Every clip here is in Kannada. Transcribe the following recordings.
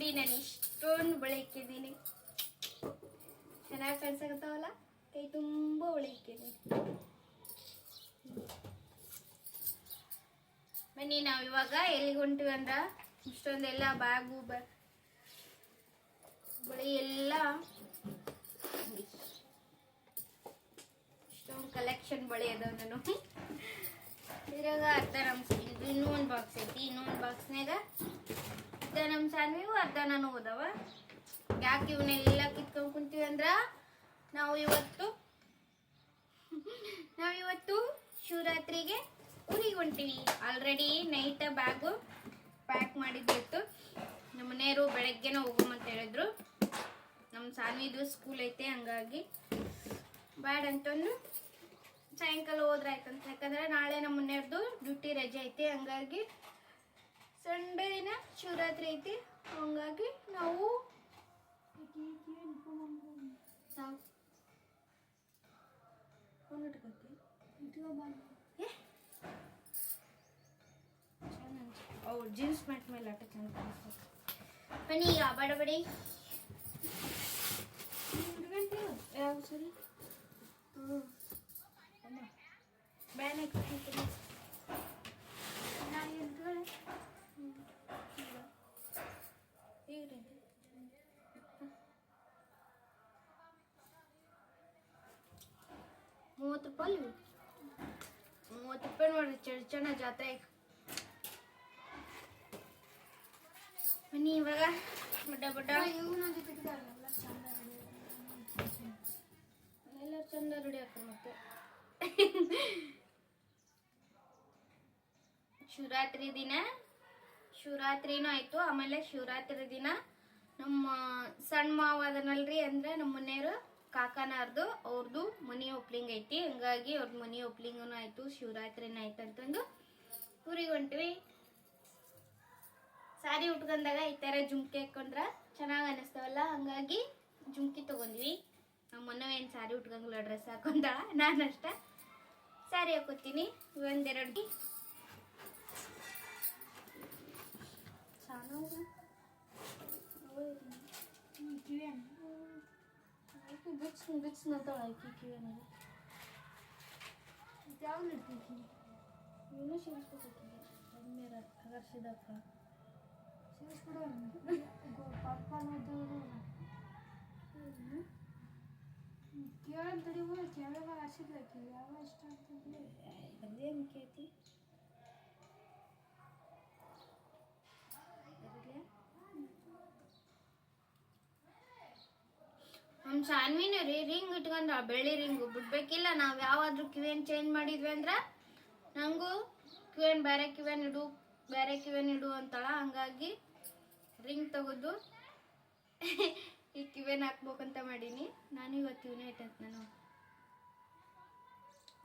ನೋಡಿ ನಾನು ಇಷ್ಟೊಂದು ಬಳೆ ಇಕ್ಕಿದ್ದೀನಿ, ಚೆನ್ನಾಗಿ ಕಾಣಿಸಕತ್ತಾವಲ್ಲ, ಕೈ ತುಂಬ ಬಳೆ ಇಕ್ಕಿದ್ದೀನಿ. ಬನ್ನಿ ನಾವು ಇವಾಗ ಎಲ್ಲಿಗೆ ಹೊಂಟಿವಿ ಅಂದ್ರೆ ಇಷ್ಟೊಂದೆಲ್ಲ ಬ್ಯಾಗು ಬಳೆ ಎಲ್ಲ ಇಷ್ಟೊಂದು ಕಲೆಕ್ಷನ್ ಬಳೆ ಅದಾವ ನಾನು. ಇದ್ರಾಗ ಅರ್ಧ ಇದು ಇನ್ನೂ ಒಂದು ಬಾಕ್ಸ್ ಐತಿ, ಇನ್ನೊಂದು ಬಾಕ್ಸ್ನಾಗ ಅರ್ಧ ನಮ್ಮ ಸಾನ್ವಿವು ಅರ್ಧ ನಾನು ಹೋದವ. ಯಾಕೆ ಇವನ್ನೆಲ್ಲ ಕಿತ್ಕೊಂಡು ಕುಂತೀವಿ ಅಂದ್ರ ನಾವು ಇವತ್ತು ಶಿವರಾತ್ರಿಗೆ ಊರಿಗೆ ಹೊಂಟಿವಿ. ಆಲ್ರೆಡಿ ನೈಟ್ ಬ್ಯಾಗು ಪ್ಯಾಕ್ ಮಾಡಿದ್ದಿತ್ತು. ನಮ್ಮ ಮನೆಯವರು ಬೆಳಗ್ಗೆನ ಹೋಗೋಮಂತ ಹೇಳಿದ್ರು. ನಮ್ಮ ಸಾನ್ವಿದು ಸ್ಕೂಲ್ ಐತೆ, ಹಂಗಾಗಿ ಬ್ಯಾಡ ಅಂತಂದು ಸಾಯಂಕಾಲ ಹೋದ್ರಾಯ್ತಂತ. ಯಾಕಂದ್ರೆ ನಾಳೆ ನಮ್ಮ ಮನೆಯವ್ರದ್ದು ಡ್ಯೂಟಿ ರಜೆ ಐತಿ, ಹಂಗಾಗಿ ಸಂಡೇ ದಿನ ಶಿವರಾತ್ರಿ ಐತಿ. ಹಂಗಾಗಿ ನಾವು ಜೀನ್ಸ್ ಪ್ಯಾಂಟ್ ಮೇಲೆ ಆಟ ಚಂದ ಕಾಣಿಸ್ತದೆ. ಬನ್ನಿ ಈಗ ಬಡಬಡಿ ಯಾವ ಸರಿ ಬ್ಯಾನ್ ಹಾಕ್ತೀನಿ ನಾನು ಎದ್ದುಗಳೇ ಈಗ 30 ರೂಪಾಯಿ 30 ರೂಪಾಯಿ ನೋಡ್ರಿ ಚರ್ಚನ ಜಾತ್ರೆ. ಬನ್ನಿ ಇವಾಗ ಬಡ್ಡ ಎಲ್ಲ ಚಂದ ರೆಡಿ ಆಗ್ತಾರೆ. ಮತ್ತೆ ಶಿವರಾತ್ರಿ ದಿನ ಶಿವರಾತ್ರಿನೂ ಆಯ್ತು. ಆಮೇಲೆ ಶಿವರಾತ್ರಿ ದಿನ ನಮ್ಮ ಸಣ್ಣ ಮಾವ ಅದನಲ್ರಿ, ಅಂದ್ರೆ ನಮ್ಮ ಮನೆಯವರು ಕಾಕನಾರ್ದು ಅವ್ರದ್ದು ಮನಿ ಓಪ್ಲಿಂಗ್ ಐತಿ. ಹಂಗಾಗಿ ಅವ್ರದ್ದು ಮನಿ ಓಪ್ಲಿಂಗೂ ಆಯ್ತು, ಶಿವರಾತ್ರಿನ ಆಯ್ತು ಅಂತಂದು ಊರಿಗೆ ಹೊಂಟಿವಿ. ಸಾರಿ ಉಟ್ಕೊಂಡಾಗ ಈ ಥರ ಜುಮ್ಕಿ ಹಾಕೊಂಡ್ರ ಚೆನ್ನಾಗಿ ಅನ್ನಿಸ್ತಾವಲ್ಲ, ಹಂಗಾಗಿ ಜುಮ್ಕಿ ತಗೊಂಡ್ವಿ. ನಮ್ಮ ಮನವೇನು ಸಾರಿ ಉಟ್ಕೊಂಗಿಲ್ಲ, ಡ್ರೆಸ್ ಹಾಕೊಂಡ. ನಾನು ಅಷ್ಟ ಸಾರಿ ಹಾಕೋತೀನಿ. ಒಂದೆರಡು ಬಿಚ್ಚ ನಂತಾಳ ಆಕಿ ಕಿವಿಯನ್ನಾಗ ಯಾವ ಇಡ್ತೀವಿ ಇವನು ಶಿವಿಸ್ಕೊಟ್ಟಿದ್ದೆ ಕಮ್ಮಿರ ಹಗರ್ಸಿದಕ್ಕ ಶಿವಿಸ್ಬಿಡೋ ಪಾಪ ನೋಡಿದವರು ಕೇಳೋದು ತಡಿಬೋ ಕೇಳೋಗ ಹರ್ಸಿದ್ಲಾಕಿ ಯಾವ ಇಷ್ಟ ಅಂತಂದ್ರೆ ಅದೇ ಮುಖ್ಯ ಐತಿ. ನಮ್ಮ ಸಾನ್ವಿನ ರೀ ರಿಂಗ್ ಇಟ್ಕೊಂಡ ಬೆಳ್ಳಿ ರಿಂಗು ಬಿಡ್ಬೇಕಿಲ್ಲ. ನಾವು ಯಾವಾದ್ರೂ ಕಿವಿಯನ್ ಚೇಂಜ್ ಮಾಡಿದ್ವಿ ಅಂದ್ರ ನಂಗೂ ಕಿವಿಯನ್ ಬೇರೆ ಕಿವಿಯನ್ ಇಡು ಅಂತಾಳ. ಹಂಗಾಗಿ ರಿಂಗ್ ತೆಗೆದು ಈ ಕಿವಿಯನ್ ಹಾಕ್ಬೇಕಂತ ಮಾಡೀನಿ. ನಾನು ಇವತ್ತು ಇವನೇ ಇಟ್ಟಂತ ನಾನು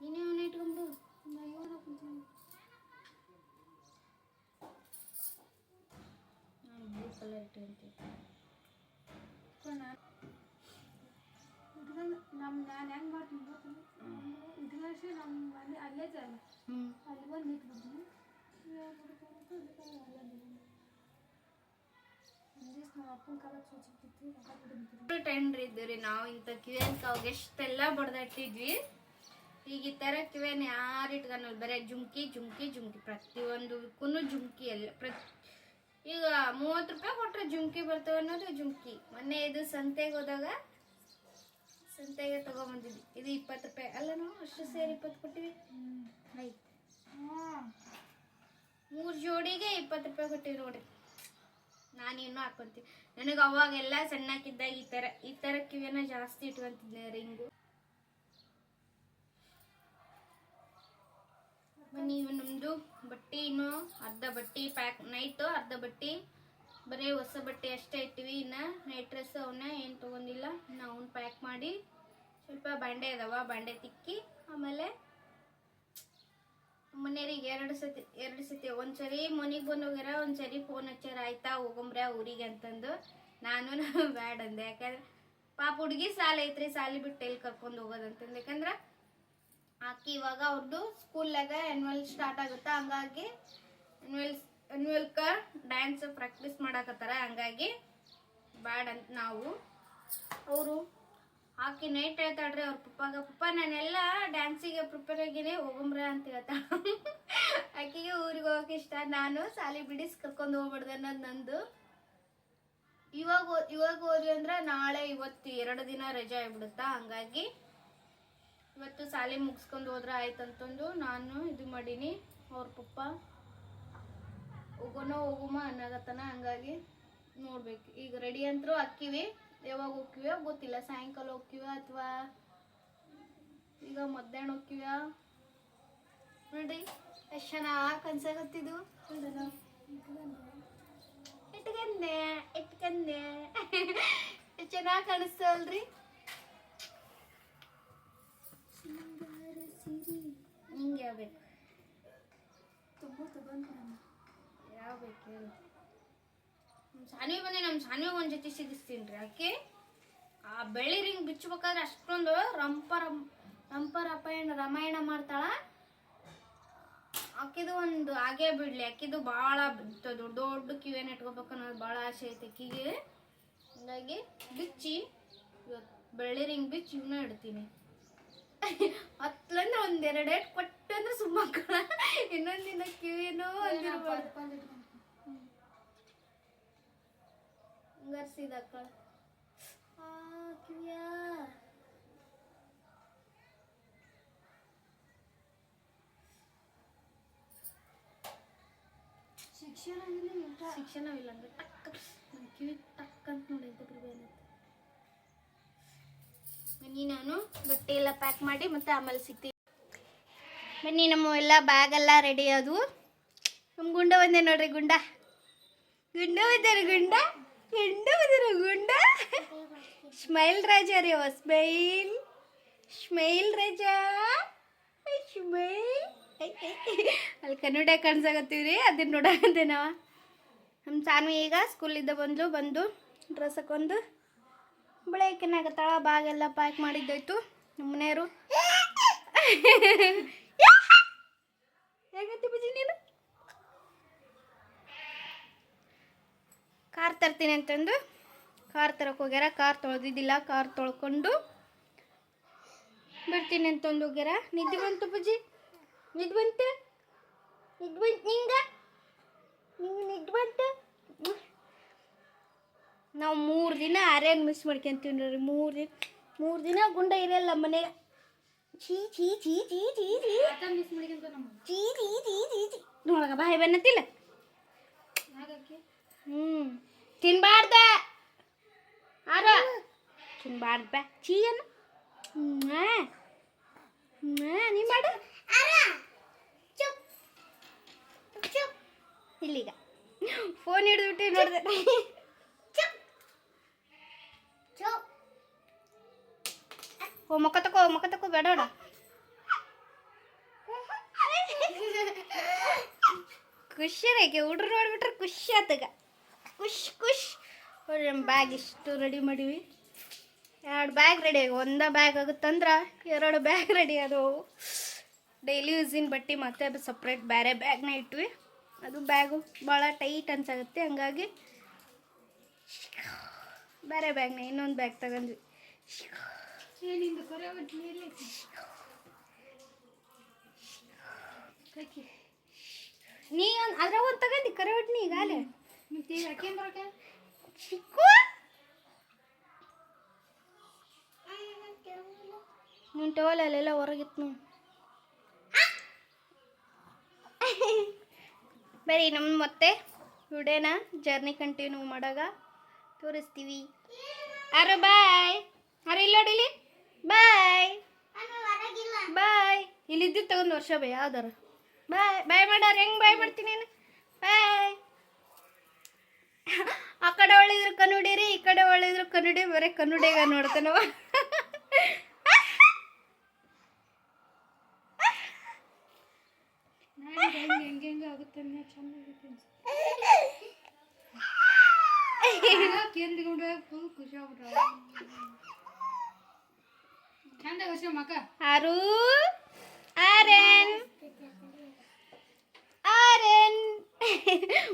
ನೀನೇ ಇವನೇ ಇಟ್ಕೊಂಡು ನಾನು ಬ್ಲೂ ಕಲರ್ ಇಟ್ಟಂತೆ ನಾನು ಹೆಂಗೆ ಮಾಡ್ತೀನಿ ಇಟ್ಕಳ್ಸಿ ನಮ್ಮ ಮನೆ ಅಲ್ಲೇ ಜಾಗ ಅಲ್ಲಿ ಬಂದು ಇಟ್ಬಿಡ್ತೀನಿ. ಟೆಂಡ್ರಿ ಇದ್ದೀವಿ ನಾವು. ಇಂಥ ಕಿವಿಯನ್ ಅವಾಗ ಎಷ್ಟೆಲ್ಲ ಬಡ್ದಾಡ್ತಿದ್ವಿ. ಈಗ ಈ ಥರ ಕಿವಿಯನ್ ಯಾರು ಇಟ್ಕೊಳಲ್ಲ, ಬರೀ ಜುಮ್ಕಿ ಜುಮ್ಕಿ ಜುಮ್ಕಿ, ಪ್ರತಿಯೊಂದಕ್ಕೂ ಜುಮ್ಕಿ ಎಲ್ಲ. ಈಗ 30 ರೂಪಾಯಿ ಕೊಟ್ಟರೆ ಜುಮ್ಕಿ ಬರ್ತವೆ ಅನ್ನೋದು ಜುಮ್ಕಿ. ಮೊನ್ನೆ ಇದು ಸಂತೆಗೆ ಹೋದಾಗ ಸಂತೆಗೆ ತಗೊಂಬಂದಿದ್ವಿ. ಇದು 20 ರೂಪಾಯಿ ಅಲ್ಲ, ನಾವು ಅಷ್ಟು ಸೇರಿ 20 ಕೊಟ್ಟಿವಿ. ಆಯ್ತು 3 ಜೋಡಿಗೆ 20 ರೂಪಾಯಿ ಕೊಟ್ಟಿವಿ ನೋಡ್ರಿ. ನಾನು ಇನ್ನೂ ಹಾಕೊಂತೀನಿ. ನನಗೆ ಅವಾಗೆಲ್ಲ ಸಣ್ಣಕ್ಕಿದ್ದಾಗ ಈ ಥರ ಕಿವಿಯನ್ನ ಜಾಸ್ತಿ ಇಟ್ಕೊಂತಿದ್ದೆ ರಿಂಗು. ನೀವು ನಮ್ಮದು ಬಟ್ಟೆ ಇನ್ನೂ ಅರ್ಧ ಬಟ್ಟೆ ಪ್ಯಾಕ್, ನೈಟು ಅರ್ಧ ಬಟ್ಟೆ ಬರೀ ಹೊಸ ಬಟ್ಟೆ ಅಷ್ಟೇ ಇಟ್ಟಿವಿ. ಇನ್ನು ನೈಟ್ ಡ್ರೆಸ್ ಅವನ್ನ ಏನು ತೊಗೊಂಡಿಲ್ಲ. ಇನ್ನು ಅವನ್ನ ಪ್ಯಾಕ್ ಮಾಡಿ ಸ್ವಲ್ಪ ಬಾಂಡೆ ಅದಾವ, ಬಾಂಡೆ ತಿಕ್ಕಿ ಆಮೇಲೆ ಮನೆಯವ್ರಿಗೆ ಎರಡು ಸತಿ ಒಂದ್ಸರಿ ಮನೆಗೆ ಬಂದು ಹೋಗ್ಯಾರ, ಒಂದ್ಸರಿ ಫೋನ್ ಹಚ್ಚಾರ ಆಯ್ತಾ ಹೋಗಂಬ್ರ ಊರಿಗೆ ಅಂತಂದು. ನಾನು ಬ್ಯಾಡ ಅಂದೆ. ಯಾಕಂದ್ರೆ ಪಾಪ ಹುಡುಗಿ ಸಾಲ ಐತ್ರಿ, ಸಾಲಿ ಬಿಟ್ಟು ಎಲ್ಲಿ ಕರ್ಕೊಂಡು ಹೋಗೋದಂತಂದು. ಯಾಕಂದ್ರೆ ಆಕಿ ಇವಾಗ ಅವ್ರದ್ದು ಸ್ಕೂಲ್ನಾಗ ಆ್ಯನ್ಯುವಲ್ ಸ್ಟಾರ್ಟ್ ಆಗುತ್ತಾ, ಹಂಗಾಗಿ ಆ್ಯನ್ಯುವಲ್ ಡ್ಯಾನ್ಸ್ ಪ್ರಾಕ್ಟೀಸ್ ಮಾಡಾಕತ್ತಾರ. ಹಂಗಾಗಿ ಬ್ಯಾಡ್ ಅಂತ ನಾವು. ಅವರು ಆಕೆ ನೈಟ್ ಹೇಳ್ತಾಳ್ರಿ ಅವ್ರ ಪಪ್ಪ ನಾನೆಲ್ಲ ಡ್ಯಾನ್ಸಿಗೆ ಪ್ರಿಪೇರ್ ಆಗಿನೇ ಹೋಗಂಬ್ರ ಅಂತ ಹೇಳ್ತಾಳ. ಆಕೆಗೆ ಊರಿಗೆ ಹೋಗಕ್ಕೆ ಇಷ್ಟ, ನಾನು ಸಾಲಿ ಬಿಡಿಸಿ ಕರ್ಕೊಂಡು ಹೋಗ್ಬಿಡ್ದೆ ಅನ್ನೋದು ನಂದು. ಇವಾಗ ಹೋದ್ವಿ ಅಂದ್ರೆ ನಾಳೆ ಇವತ್ತು 2 ದಿನ ರಜೆ ಆಗ್ಬಿಡುತ್ತಾ, ಹಂಗಾಗಿ ಇವತ್ತು ಸಾಲಿ ಮುಗಿಸ್ಕೊಂಡು ಹೋದ್ರೆ ಆಯ್ತಂತಂದು ನಾನು ಇದು ಮಾಡೀನಿ. ಅವ್ರ ಪಪ್ಪ ಹೋಗುಮ ಅನ್ನಗತ್ತನ, ಹಂಗಾಗಿ ನೋಡ್ಬೇಕು. ಈಗ ರೆಡಿ ಅಂತರೂ ಅಕ್ಕಿವಿ, ಯಾವಾಗ ಹೋಗ್ತೀವ ಗೊತ್ತಿಲ್ಲ. ಸಾಯಂಕಾಲ ಹೋಗ್ತೀವ ಅಥವಾ ಈಗ ಮಧ್ಯಾಹ್ನ ಹೋಗ್ತೀವ ನೋಡ್ರಿ. ಎಷ್ಟು ಚೆನ್ನಾಗಿ ಕನ್ಸಾಗತ್ತಿದ್ದು. ಇಟ್ಕಂದೆ ಎಷ್ಟು ಚೆನ್ನಾಗಿ ಕಾಣಿಸ್ತಲ್ರಿ. ಹಿಂಗೆ ಯಾವ್ಬೇಕು ಯಾವ ಬೇಕು ಹೇಳಿ. ನಮ್ಮ ಸಾನಿಗೆ ಬಂದೆ, ನಮ್ಮ ಸಾನಿಗೆ ಒಂದು ಜೊತೆ ಸಿಗಿಸ್ತೀನಿ ರೀ. ಆಕೆ ಆ ಬೆಳ್ಳಿ ರಿಂಗ್ ಬಿಚ್ಚಬೇಕಾದ್ರೆ ಅಷ್ಟೊಂದು ರಾಮಾಯಣ ಮಾಡ್ತಾಳ. ಆಕಿದು ಒಂದು ಆಗೇ ಬಿಡ್ಲಿ, ಆಕಿದು ಭಾಳ ದೊಡ್ಡ ಕಿವಿಯನ್ನು ಇಟ್ಕೋಬೇಕು ಅನ್ನೋದು ಭಾಳ ಆಸೆ ಐತೆ ಆಕಿಗೆ. ಹಂಗಾಗಿ ಬಿಚ್ಚಿ ಇವತ್ತು ಬೆಳ್ಳಿ ರಿಂಗ್ ಬಿಚ್ಚಿ ಇವನ್ನ ಇಡ್ತೀನಿ. ಹತ್ಲಂದ್ರೆ 1-2 ಏಟ್ ಕೊಟ್ಟು ಅಂದ್ರೆ ಸುಮ್ಮಕ್ಕಳ. ಇನ್ನೊಂದಿನ ಕಿವಿನೂ ಹಂಗರ್ಸಿದಕ್ಕಳ ಕಿವಿಯ ಶಿಕ್ಷಣವಿಲ್ಲ ಅಂದ್ರೆ ಟಕ್ ನನ್ನ ಕಿವಿ ಟಕ್ ಅಂತ ನೋಡಿದ್ದೆ. ಬನ್ನಿ, ನಾನು ಬಟ್ಟೆ ಎಲ್ಲ ಪ್ಯಾಕ್ ಮಾಡಿ ಮತ್ತೆ ಆಮೇಲೆ ಸಿಗ್ತೀವಿ. ಬನ್ನಿ, ನಮ್ಮ ಎಲ್ಲ ಬ್ಯಾಗ್ ಎಲ್ಲ ರೆಡಿ ಆದವು. ನಮ್ಮ ಗುಂಡ ಬಂದೆ ನೋಡ್ರಿ. ಗುಂಡ ಬಂದಾರ. ಗುಂಡ ಸ್ಮೈಲ್ ರಾಜ ರೀ. ಸ್ಮೈಲ್ ರಾಜ ಸ್ಮೈಲ್. ಅಲ್ಲಿ ಕನ್ನಡ ಕಾಣಿಸಾಕತ್ತೀವ್ರಿ, ಅದನ್ನ ನೋಡಂತೆ ನಾವ. ನಮ್ಮ ಸಾನು ಈಗ ಸ್ಕೂಲಿಂದ ಬಂದು ಡ್ರೆಸ್ ಹಾಕೊಂಡು ಬೆಳಕಿನಾಗತ್ತಾಳ. ಬ್ಯಾಗೆಲ್ಲ ಪ್ಯಾಕ್ ಮಾಡಿದ್ದಾಯ್ತು. ನಮ್ಮ ಮನೆಯವರು ಹೇಗತ್ತಿ ಬುಜ್ಜಿ ನೀನು? ಕಾರ್ ತರ್ತೀನಿ ಅಂತಂದು ಕಾರ್ ತರಕ್ಕೆ ಹೋಗ್ಯಾರ. ಕಾರ್ ತೊಳೆದಿದ್ದಿಲ್ಲ, ಕಾರ್ ತೊಳ್ಕೊಂಡು ಬರ್ತೀನಿ ಅಂತಂದು ಹೋಗ್ಯಾರ. ನಿದ್ದೆ ಬಂತು ಬುಜ್ಜಿ, ನಿದ್ದೆ ಬಂತು ನಿದ್ದೆ ಬಂತು. ನಾವು 3 ದಿನ ಆರ್ಯನ್ ಮಿಸ್ ಮಾಡ್ಕೊಂತೀವಿ ನೋಡ್ರಿ. 3 ದಿನ ಗುಂಡ ಇರಲ್ಲ ಮನೆಗೆ. ನೋಡಗ ಬಾಯಿ ಬನ್ನತ್ತಿಲ್ಲ. ತಿನ್ಬಾರ್ದ ತಿನ್ಬಾರ್ದ ಚೀ ಅನ್ನ ನೀ ಮಾಡ ಇಲ್ಲಿಗ ಫೋನ್ ಹಿಡಿದ್ಬಿಟ್ಟು ನೋಡಿದೆ. ಮೊಕ್ಕ ತಕೋ ಬೇಡ. ಖುಷಿ ರೇಕೆ ಹುಡ್ರು ನೋಡ್ಬಿಟ್ರೆ ಖುಷಿ ಆತಗ. ಖುಷ್ ನೋಡ್ರಿ. ನಮ್ಮ ಬ್ಯಾಗ್ ಇಷ್ಟು ರೆಡಿ ಮಾಡೀವಿ. 2 ಬ್ಯಾಗ್ ರೆಡಿ ಆಗಿ, 1 ಬ್ಯಾಗ್ ಆಗುತ್ತಂದ್ರೆ 2 ಬ್ಯಾಗ್ ರೆಡಿ ಆದವು. ಡೈಲಿ ಯೂಸಿನ ಬಟ್ಟೆ ಮತ್ತೆ ಅದು ಸಪ್ರೇಟ್ ಬೇರೆ ಬ್ಯಾಗ್ನ ಇಟ್ವಿ. ಅದು ಬ್ಯಾಗು ಭಾಳ ಟೈಟ್ ಅನ್ಸಾಗುತ್ತೆ, ಹಂಗಾಗಿ ಬೇರೆ ಬ್ಯಾಗ್ನ ಇನ್ನೊಂದು ಬ್ಯಾಗ್ ತಗೊಂಡ್ವಿ. ನೀ ಅದ್ರಾಗ ಒಂದು ತಗೊಂಡಿ ಕರೆ ಒಟ್ನಿ ಈಗಾಲೆ ನೀನು ಟವಲ್ ಅಲ್ಲೆಲ್ಲ ಹೊರಗಿತ್ತು. ಬರೀ ನಮ್ಮ ಮತ್ತೆ ವಿಡಿಯೋನ ಜರ್ನಿ ಕಂಟಿನ್ಯೂ ಮಾಡಾಗ ತೋರಿಸ್ತೀವಿ. ಬಾಯ್. ಇಲ್ಲೋಡಿಲಿ ಬಾಯ್. ಇಲ್ಲಿದ್ದು ತಗೊಂಡು ವರ್ಷ ಬೈ ಯಾವ್ದಾರ ಬಾಯ್ ಮಾಡಾರ. ಹೆಂಗೆ ಬಾಯ್ ಮಾಡ್ತೀನಿ ನೀನು? ಬಾಯ್. ಆ ಕಡೆ ಒಳ್ಳಿದ್ರು ಕನ್ನಡಿರಿ, ಈ ಕಡೆ ಒಳ್ಳಿದ್ರು ಕನ್ನಡಿ. ಬರೀ ಕನ್ನಡಿಗ ನೋಡ್ತಾನವ. ಹೆಂಗೆ ಆಗುತ್ತೆ ಖುಷಿ ಆಗ್ಬಿಟ್ಟ.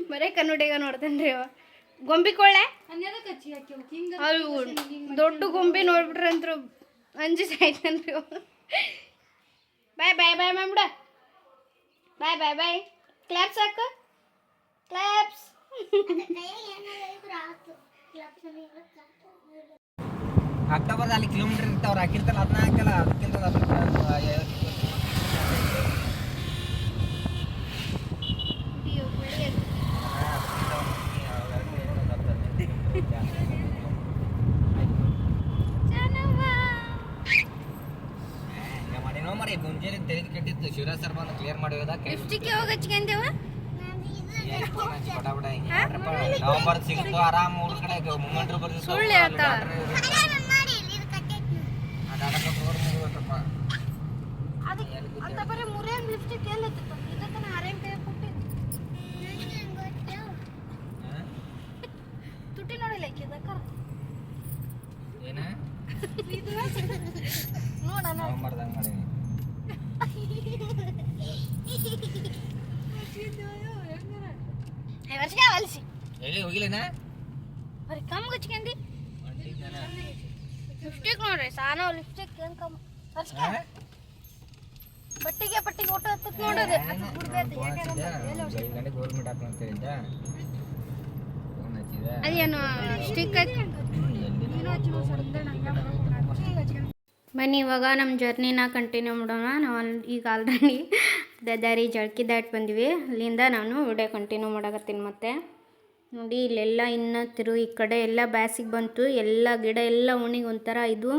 ಬರೇ ಕನ್ನಡಿಗ ನೋಡ್ತೇನ್ರಿ ಅವ. ಗೊಂಬಿ ಕೊಳ್ಳೆ ದೊಡ್ಡ ಗೊಂಬಿ ನೋಡ್ಬಿಟ್ರೆ ಅಂತೂ ಅಂಜಿ ಸಾಯ್ತನ್ರಿ. ಬಾಯ್ ಬಾಯ್ ಬಾಯ್ ಮಾಡ್ಬಿಡ. ಬಾಯ್ ಬಾಯ್ ಬಾಯ್. ಕ್ಲಾಪ್ಸ್ ಹಾಕು, ಕ್ಲಾಪ್ಸ್. ಅಕ್ಟೋಬರ್ ಅಲ್ಲಿ ಕಿಲೋಮೀಟರ್ ಇರ್ತಾವ್ರು ಹಾಕಿರ್ತಾರಲ್ಲ ಅದನ್ನ ಹಾಕಲ್ಲ. ಅದಕ್ಕಿಂತ ಮಾಡಿ ಮುಂಜಾನೆ ತೆಗೆದು ಕೆಟ್ಟಿತ್ತು. ಶಿವರಾಜ್ ಸರ್ ಬಂದು ಕ್ಲಿಯರ್ ಮಾಡಿ ಲಿಪ್ಸ್ಟಿಕ್ ಯಾವಾಗ ಹಚ್ಕೊಂಡೇವ? ನವಂಬರ್ ಸಿಗ್ತು ಆರಾಮ್ ಊರ ಕಡೆ ಮೂಮೆಂಟ್ರು ಬರ್ದು ಸುಳ್ಳು ಹೇಳ್ತಾಳ. ಅಂತ ಬರೀ ಮೂರೇ ಲಿಪ್ಸ್ಟಿಕ್ ಎಲ್ಲ ಇದಕ್ಕೆ ಆರೇನ್ ಕೈ ಕೊಟ್ಟಿದ್ದು ತುಟಿ ನೋಡಿಲ್ಲ ಇದಕ್ಕ ಏನ ನೋಡಣ ನವಂಬರ್ದಾಗ ಮಾಡಿ ವರ್ಷಕ್ಕೆ ಹೊಲಿಸಿ ಎಲ್ಲಿ ಹೋಗಿಲ್ಲೇನ ಬರೀ ಕಮ್ಮಿ ಹಚ್ಕೊಂಡಿ ಲಿಪ್ಸ್ಟಿಕ್ ನೋಡ್ರಿ ಸಾನ ಲಿಪ್ಸ್ಟಿಕ್ ಏನು ಕಮ್ಮಿ ವರ್ಷಕ್ಕೆ ಪಟ್ಟಿಗೆ ಊಟ ಹತ್ತಕ್ಕೆ ನೋಡೋದು ಗೌರ್ಮೆಂಟ್ ಹಾಕೊಂತ ಹೇಳಿದ್ದ ಅದೇನು ಸ್ಟಿಕ್ ಬನ್ನಿ ಇವಾಗ ನಮ್ಮ ಜರ್ನಿನ ಕಂಟಿನ್ಯೂ ಮಾಡೋಣ. ನಾವು ಈಗ ಆಲ್ರೆಡಿ ದಾರಿ ಜಳ್ಕಿ ದಾಟ್ ಬಂದ್ವಿ. ಅಲ್ಲಿಂದ ನಾನು ವಿಡಿಯೋ ಕಂಟಿನ್ಯೂ ಮಾಡಕತ್ತೀನಿ. ಮತ್ತೆ ನೋಡಿ ಇಲ್ಲೆಲ್ಲ ಇನ್ನು ಈ ಕಡೆ ಎಲ್ಲ ಬ್ಯಾಸಿಗೆ ಬಂತು. ಎಲ್ಲ ಗಿಡ ಎಲ್ಲ ಒಣಗಿ ಒಂಥರ ಇದು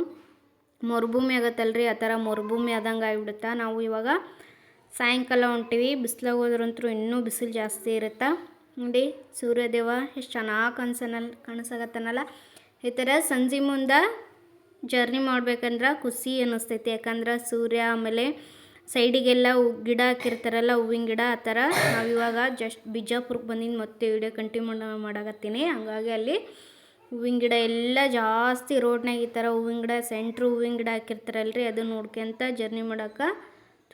ಮರುಭೂಮಿ ಆಗತ್ತಲ್ರಿ, ಆ ಥರ ಮರುಭೂಮಿ ಆದಂಗೆ ಆಗಿಬಿಡುತ್ತಾ. ನಾವು ಇವಾಗ ಸಾಯಂಕಾಲ ಹೊಂಟಿವಿ. ಬಿಸಿಲಾಗ ಹೋದ್ರಂತೂ ಇನ್ನೂ ಬಿಸಿಲು ಜಾಸ್ತಿ ಇರುತ್ತೆ. ನೋಡಿ ಸೂರ್ಯದೇವ ಎಷ್ಟು ಚೆನ್ನಾಗಿ ಕಾಣಿಸಾಗತ್ತನಲ್ಲ. ಈ ಥರ ಸಂಜೆ ಮುಂದೆ ಜರ್ನಿ ಮಾಡ್ಬೇಕಂದ್ರೆ ಖುಷಿ ಅನ್ನಿಸ್ತೈತಿ. ಯಾಕಂದ್ರೆ ಸೂರ್ಯ ಆಮೇಲೆ ಸೈಡಿಗೆಲ್ಲ ಗಿಡ ಹಾಕಿರ್ತಾರಲ್ಲ ಹೂವಿನ ಗಿಡ, ಆ ಥರ ನಾವಿವಾಗ ಜಸ್ಟ್ ಬಿಜಾಪುರಕ್ಕೆ ಬಂದಿದ್ದು ಮತ್ತೆ ವಿಡಿಯೋ ಕಂಟಿನ್ಯೂ ಮಾಡಕತ್ತೀನಿ. ಹಂಗಾಗಿ ಅಲ್ಲಿ ಹೂವಿನ ಗಿಡ ಎಲ್ಲ ಜಾಸ್ತಿ ರೋಡ್ನಾಗ ಈ ಥರ ಹೂವಿನ ಗಿಡ ಸೆಂಟ್ರ್ ಹೂವಿನ ಗಿಡ ಹಾಕಿರ್ತಾರಲ್ರಿ, ಅದು ನೋಡ್ಕೊಂತ ಜರ್ನಿ ಮಾಡೋಕೆ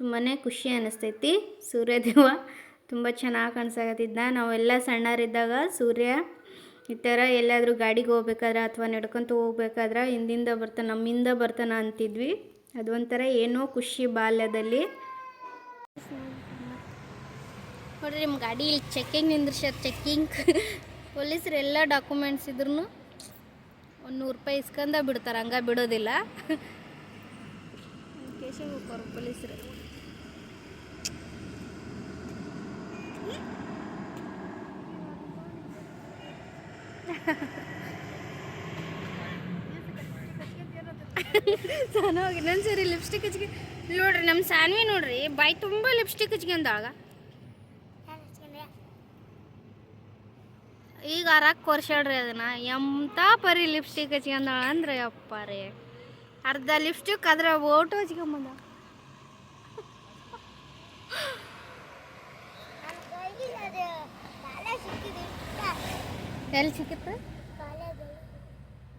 ತುಂಬಾ ಖುಷಿ ಅನ್ನಿಸ್ತೈತಿ. ಸೂರ್ಯದೇವ ತುಂಬ ಚೆನ್ನಾಗಿ ಕಾಣಿಸಾಕತ್ತಿದ್ದ. ನಾವೆಲ್ಲ ಸಣ್ಣರಿದ್ದಾಗ ಸೂರ್ಯ ಈ ಥರ ಎಲ್ಲಾದರೂ ಗಾಡಿಗೆ ಹೋಗ್ಬೇಕಾದ್ರೆ ಅಥವಾ ನಡ್ಕೊತ ಹೋಗ್ಬೇಕಾದ್ರೆ ನಮ್ಮಿಂದ ಬರ್ತಾನೆ ಅಂತಿದ್ವಿ. ಅದೊಂಥರ ಏನೋ ಖುಷಿ ಬಾಲ್ಯದಲ್ಲಿ. ನೋಡ್ರಿ ನಿಮ್ಮ ಗಾಡಿ ಇಲ್ಲಿ ಚೆಕ್ಕಿಂಗ್ ನಿಂದ್ರಿಸ್ಯಾರ. ಚೆಕ್ಕಿಂಗ್ ಪೊಲೀಸರು ಎಲ್ಲ ಡಾಕ್ಯುಮೆಂಟ್ಸ್ ಇದ್ರೂ 100 ರೂಪಾಯಿ ಇಸ್ಕೊಂಡ ಬಿಡ್ತಾರೆ, ಹಂಗೆ ಬಿಡೋದಿಲ್ಲ. ಕೇಶವ್ ಹೋಗೋರು ಪೊಲೀಸರು. ಚೆನ್ನಾಗಿ ಇನ್ನೊಂದ್ಸರಿ ಲಿಪ್ಸ್ಟಿಕ್ ಹಚ್ಕೊ ನೋಡ್ರಿ. ನಮ್ಮ ಸಾನ್ವಿ ನೋಡ್ರಿ ಬಾಯಿ ತುಂಬ ಲಿಪ್ಸ್ಟಿಕ್ ಹಚ್ಕೊಂಡಾಗ ಈಗ ಅರಾಕ್ ಕೊರ್ಸಾಡ್ರಿ ಅದನ್ನ. ಎಂಥ ಪರಿ ಲಿಪ್ಸ್ಟಿಕ್ ಹಚ್ಕೊಂಡಾಳ ಅಂದ್ರೆ ಅಪ್ಪ ರೀ, ಅರ್ಧ ಲಿಪ್ಸ್ಟಿಕ್ ಅದ್ರ ಓಟು ಹಚ್ಕೊಂಬಂದ. ಎಲ್ಲಿ ಸಿಕ್ಕಿತ್ತು?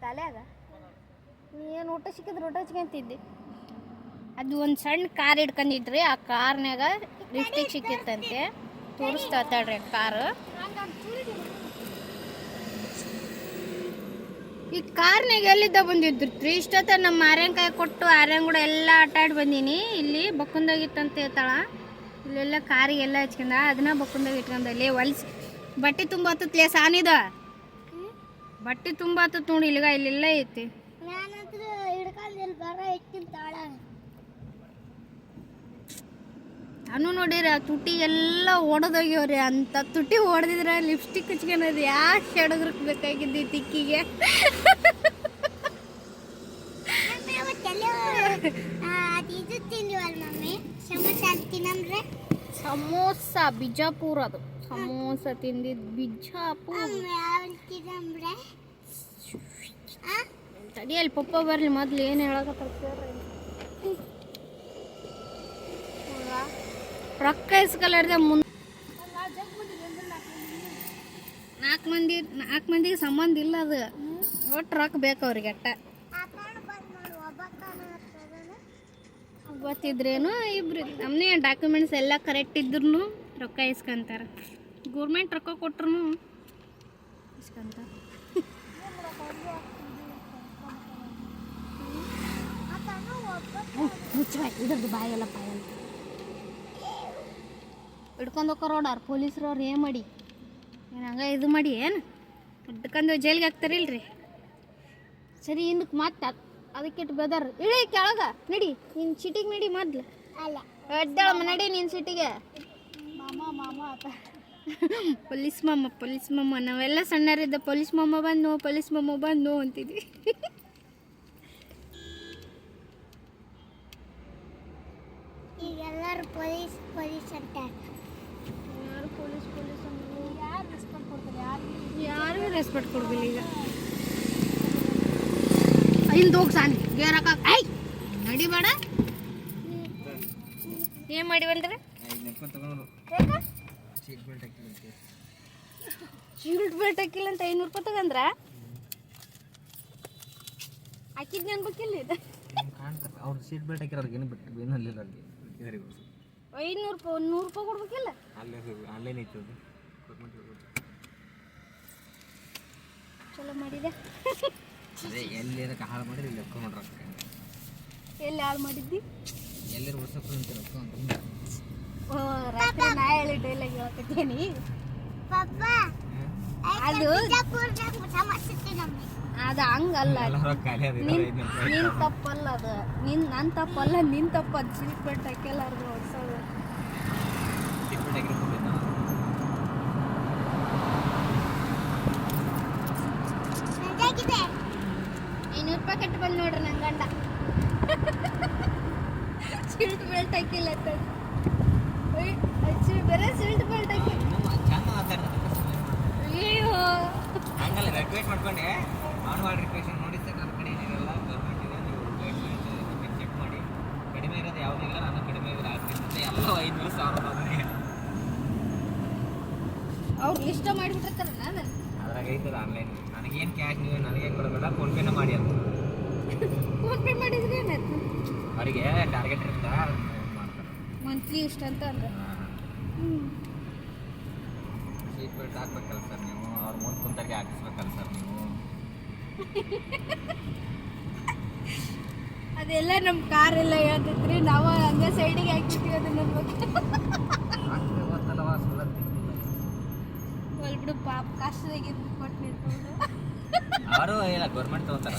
ಕಾಲ್ಯಾಗ ಏನು ಊಟ ಸಿಕ್ಕಿದ್ರೆ ಊಟ ಹಚ್ಕೊಂತಿದ್ದೆ. ಅದು ಒಂದು ಸಣ್ಣ ಕಾರ್ ಹಿಡ್ಕೊಂಡಿದ್ರಿ, ಆ ಕಾರ್ನಾಗ ಲಿಪ್ಸ್ಟಿಕ್ ಸಿಕ್ಕಿತ್ತಂತೆ. ತೋರಿಸ್ತಾಳ್ರಿ ಕಾರು. ಈ ಕಾರ್ನಾಗ ಎಲ್ಲಿದ್ದ ಬಂದಿದ್ರಿ ಇಷ್ಟೊತ್ತ ನಮ್ಮ ಆರ್ಯಂಕಾಯಿ ಕೊಟ್ಟು ಆರ್ಯನ್ ಕೂಡ ಎಲ್ಲ ಆಟಾಡಿ ಬಂದೀನಿ. ಇಲ್ಲಿ ಬಕ್ಕುಂದಾಗಿತ್ತಂತ ಹೇಳ್ತಾಳ. ಇಲ್ಲೆಲ್ಲ ಕಾರಿಗೆಲ್ಲ ಹಚ್ಕೊಂಡ ಅದನ್ನ ಬಕ್ಕುಂದಾಗ ಇಟ್ಕೊಂಡ ಇಲ್ಲಿ ಹೊಲ್ಸಿ ಬಟ್ಟೆ ತುಂಬ ಹತ್ತತ್ಲೇ ಸಾನಿದ ಬಟ್ಟೆ ತುಂಬ ಹತ್ತತ್ ನೋಡಿ. ಇಲ್ಲಿಗ ಇಲ್ಲೆಲ್ಲ ಐತಿ. ನಾನು ನೋಡಿರಿ ಆ ತುಟಿ ಎಲ್ಲ ಒಡೆದೋಗ್ಯವ್ರಿ. ಅಂತ ತುಟಿ ಹೊಡೆದಿದ್ರೆ ಲಿಪ್ಸ್ಟಿಕ್ ಹಚ್ಕೊಳೋದು ಯಾಕೆ ಎಡದ್ರಕ್ ಬೇಕಾಗಿದ್ದಿ ತಿಕ್ಕಿಗೆ. ಸಮೋಸ ಬಿಜಾಪುರ, ಅದು ಸಮೋಸ ತಿಂದಿದ್ದು ಬಿಜಾಪುರ. ತಡಿಯಲ್ಲಿ ಪಪ್ಪ ಬರ್ಲಿ ಮೊದ್ಲು ಏನು ಹೇಳಕತ್ತಾರೆ. ರೊಕ್ಕ ಇಸ್ಕಲಾರ್ದೆ ಮುಂದೆ 4 ಮಂದಿಗೆ ಸಂಬಂಧ ಇಲ್ಲ. ಅದು ಒಟ್ಟು ರೊಕ್ಕ ಬೇಕು ಅವ್ರಿಗೆ. ಅಟ್ಟ ಗೊತ್ತಿದ್ರೇನು ಇಬ್ರು ನಮ್ಮನೆ ಡಾಕ್ಯುಮೆಂಟ್ಸ್ ಎಲ್ಲ ಕರೆಕ್ಟ್ ಇದ್ರೂ ರೊಕ್ಕ ಇಸ್ಕೊಂತಾರೆ. ಗೌರ್ಮೆಂಟ್ ರೊಕ್ಕ ಕೊಟ್ರು ಹಾಕ್ಸ್ಕೊಂತ ಇದ್ರದ್ದು ಬಾಯಲ್ಲ ಬಾಯಲ್ಲ ಹಿಡ್ಕೊಂಡು ಹೋಗೋರೋಡಾರ ಪೊಲೀಸರು ಅವ್ರು ಏನು ಮಾಡಿ ಏನು ಹಂಗೆ ಇದು ಮಾಡಿ ಏನು ಹಿಡ್ಕೊಂಡು ಜೈಲಿಗೆ ಹಾಕ್ತಾರಿಲ್ರಿ ಸರಿ ಹಿಂದಕ್ಕೆ ಮತ್ತೆ ಅದಕ್ಕೆ ಬೆದರ್ ಇಳಿ ಕೆಳಗ ನಡಿ ನಿನ್ನ ಸಿಟಿಗೆ ನಡಿ ಮೊದ್ಲು ಅಲ್ಲ ಅಡ್ಡಾಳಮ್ಮ ನಡಿ ನಿನ್ನ ಸಿಟಿಗೆ ಪೊಲೀಸ್ ಮಮ್ಮ ನಾವೆಲ್ಲ ಸಣ್ಣರಿದ್ದ ಪೊಲೀಸ್ ಮಮ್ಮ ಬಂದು ಅಂತಿದ್ವಿ ಈಗೆಲ್ಲರೂ ಪೊಲೀಸ್ ಅಂತಾರೆ ಯಾರು ಪೊಲೀಸ್ ಯಾರಿಗೂ ರೆಸ್ಪೆಕ್ಟ್ ಕೊಡ್ಬಿಲ್ಲ ಈಗ ಹಿಂದೆ ಹೋಗಿ ಸಾನಿ ಗೇರಕ್ಕ ಐ ನಡಿಬೇಡ ಏನು ಮಾಡಿ ಬಂದ್ರೆ ಶೀಲ್ಡ್ ಬೆಲ್ಟ್ ಹಾಕಿಲ್ಲ ಅಂತ 500 ರೂಪಾಯಿ ತಗಂದ್ರ ಹಾಕಿದ್ನಿ ಅನ್ಬೇಕಿಲ್ಲ ಇದು ಅವ್ರು ಸೀಟ್ ಬೆಲ್ಟ್ ಹಾಕಿರೋರ್ಗೆ ಏನು ಬಿಟ್ಟು ಏನೂ ಅಲ್ಲಿಲ್ಲ ಅಲ್ಲಿ 500 ರೂಪಾಯಿ 100 ರೂಪಾಯಿ ಕೊಡ್ಬೇಕಿಲ್ಲ ಅಲ್ಲೇ ಆನ್ಲೈನ್ ಐತೆ ಅದು ಚಲೋ ಮಾಡಿದೆ ಅದೇ ಎಲ್ಲಿ ಅದಕ್ಕೆ ಹಾಳು ಮಾಡಿರಿ ಇಲ್ಲಿ ರೊಕ್ಕ ಮಾಡ್ರಿ ರೊಕ್ಕ ಎಲ್ಲಿ ಹಾಳು ಮಾಡಿದ್ದಿ ಎಲ್ಲರೂ ಉಳ್ಸಕ್ಕೆ ನಿಂತು ರೊಕ್ಕ ಅಂತ ಓ ರಾತ್ರಿ ನಾ ಹೇಳಿ ಡೈಲಾಗ್ ಹೇಳ್ತಿದ್ದೀನಿ ಪಪ್ಪ ಅದು ಅದು ಹಂಗಲ್ಲ ಎಲ್ಲ ರೊಕ್ಕ ಖಾಲಿ ಅದು ನಿನ್ ತಪ್ಪಲ್ಲ ಅದು ನನ್ನ ತಪ್ಪಲ್ಲ ನಿನ್ ತಪ್ಪ ಅದು ಸೀಟ್ ಬೆಲ್ಟ್ ಹಾಕೆಲ್ಲಾರ್ದು ಹೊಡ್ಸೋದು ಸೀಟ್ ಬೆಲ್ಟ್ ಹಾಕಿರ್ಬೋದು ನಾವು 500 ರೂಪಾಯಿ ಕಟ್ಟಿ ಬಂದು ನೋಡ್ರಿ ನನ್ನ ಗಂಡ ಸೀಟ್ ಬೆಲ್ಟ್ ಹಾಕಿಲ್ಲ ಅಂತ ಬೇರೆ ಸೀಟ್ ಬೆಲ್ಟ್ ಹಾಕಿ ಚಂದ ಮಾತಾಡ್ತಾರೆ ಅಯ್ಯೋ ಹಂಗಲ್ಲ ರಿಕ್ವೆಸ್ಟ್ ಮಾಡ್ಕೊಂಡೆ ಮಾನವಾಳ ರಿಕ್ವೆಸ್ಟ್ ನೋಡಿ ಸರ್ ನನ್ನ ಕಡೆ ಏನಿರಲ್ಲ ಗೌರ್ಮೆಂಟ್ ಇದೆ ನೀವು ಗೈಡ್ಲೈನ್ಸ್ ಚೆಕ್ ಮಾಡಿ ಕಡಿಮೆ ಇರೋದು ಯಾವುದಿಲ್ಲ ನಾನು ಕಡಿಮೆ ಇರೋದು ಆಗ್ತಿರ್ತದೆ ಎಲ್ಲ 500,000 ಅದನ್ನೇ ಅವ್ರು ಲಿಸ್ಟ್ ಮಾಡಿಬಿಟ್ಟಿರ್ತಾರ ನಾನು ಅದ್ರಾಗ ಐತದ ಆನ್ಲೈನ್ ನನಗೇನು ಕ್ಯಾಶ್ ನೀವು ನನಗೆ ಕೊಡಬೇಡ ಫೋನ್ಪೇನ ಮಾಡಿ ಅಂತ ಫೋನ್ ಪೇ ಮಾಡಿದ್ರೆ ಏನಾಯ್ತು ಅವರಿಗೆ ಟಾರ್ಗೆಟ್ ಇರುತ್ತೆ ಮಾಡ್ತಾರೆ ಮಂತ್ಲಿ ಇಷ್ಟ ಅಂತ ಅಂದ್ರೆ ಸೀಟ್ ಬೆಲ್ಟ್ ಹಾಕ್ಬೇಕಲ್ಲ ಸರ್ ನೀವು ಅವ್ರ ಮುಂದೆ ಕುಂತರಿಗೆ ಹಾಕಿಸ್ಬೇಕಲ್ಲ ಸರ್ ನೀವು ಅದೆಲ್ಲ ನಮ್ಮ ಕಾರ್ ಎಲ್ಲ ಹೇಳ್ತಿದ್ರಿ ನಾವು ಹಂಗೆ ಸೈಡಿಗೆ ಹಾಕಿರ್ತೀವಿ ಅದನ್ನ ಗೊತ್ತಲ್ಲವ ಸುಳ್ಳು ಬಿಡು ಪಾಪ ಕಷ್ಟದಾಗಿದ್ದು ಕೊಟ್ಟಿರ್ಬೋದು ಅವರು ಇಲ್ಲ ಗೌರ್ಮೆಂಟ್ ತಗೋತಾರ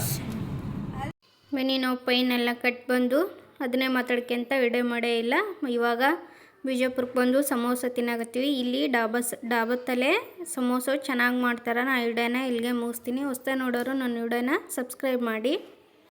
ಬನ್ನಿ ನಾವು ಪೈನೆಲ್ಲ ಕಟ್ ಬಂದು ಅದನ್ನೇ ಮಾತಾಡ್ಕೊಂತ ವಿಡಿಯೋ ಮಾಡೇ ಇಲ್ಲ ಇವಾಗ ಬಿಜಾಪುರಕ್ಕೆ ಬಂದು ಸಮೋಸ ತಿನ್ನಾಕತ್ತೀವಿ ಇಲ್ಲಿ ಡಾಬತ್ತಲ್ಲೇ ಸಮೋಸ ಚೆನ್ನಾಗಿ ಮಾಡ್ತಾರೆ ನಾ ವಿಡಿಯೋನ ಇಲ್ಲಿಗೆ ಮುಗಿಸ್ತೀನಿ ಹೊಸ್ತಾ ನೋಡೋರು ನನ್ನ ವಿಡಿಯೋನ ಸಬ್ಸ್ಕ್ರೈಬ್ ಮಾಡಿ